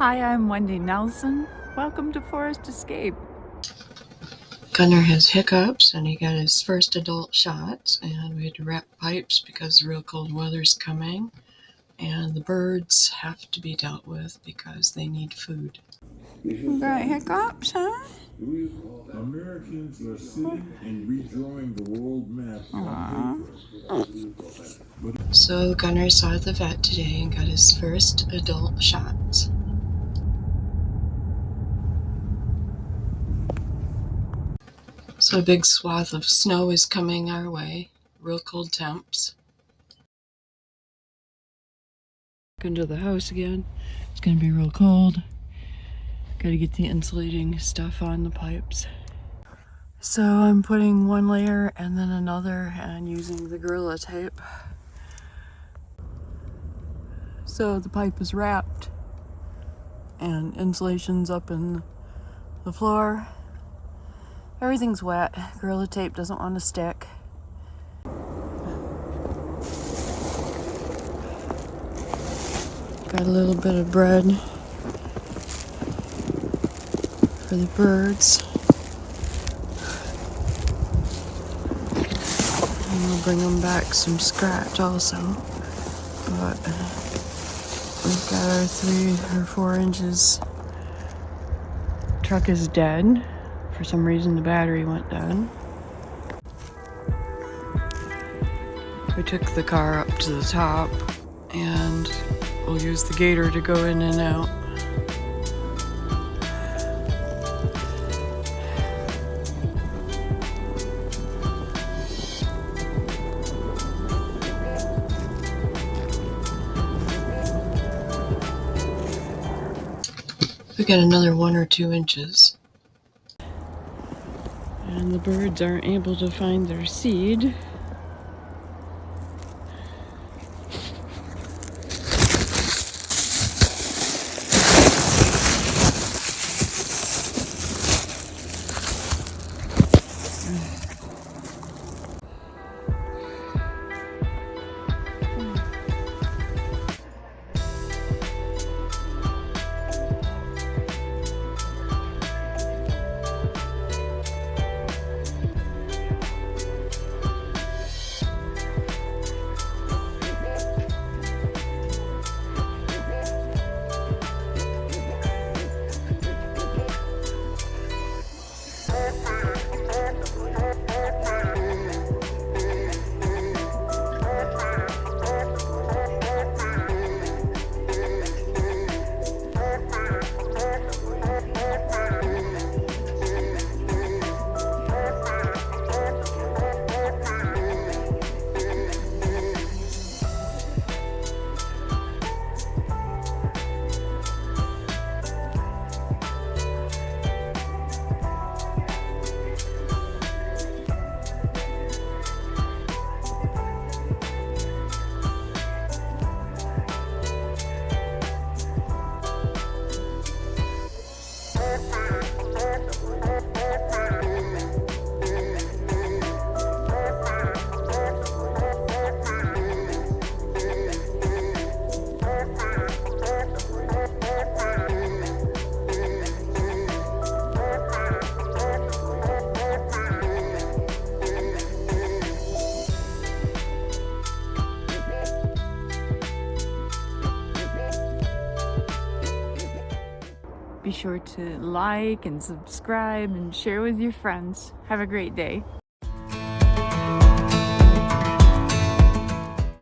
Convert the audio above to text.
Hi, I'm Wendy Nelson. Welcome to Forest Escape. Gunnar has hiccups and he got his first adult shot, and we had to wrap pipes because the real cold weather's coming, and the birds have to be dealt with because they need food. You got hiccups, huh? Americans are sitting and redrawing the world map on paper. So Gunnar saw the vet today and got his first adult shot. So a big swath of snow is coming our way, real cold temps. Into the house again. It's gonna be real cold. Gotta get the insulating stuff on the pipes. So I'm putting one layer and then another and using the Gorilla tape. So the pipe is wrapped and insulation's up in the floor. Everything's wet. Gorilla tape doesn't want to stick. Got a little bit of bread for the birds. And we'll bring them back some scratch also. But we've got our 3 or 4 inches. Truck is dead. For some reason the battery went dead. We took the car up to the top and we'll use the gator to go in and out. We got another 1 or 2 inches. And the birds aren't able to find their seed. Be sure to like and subscribe and share with your friends. Have a great day.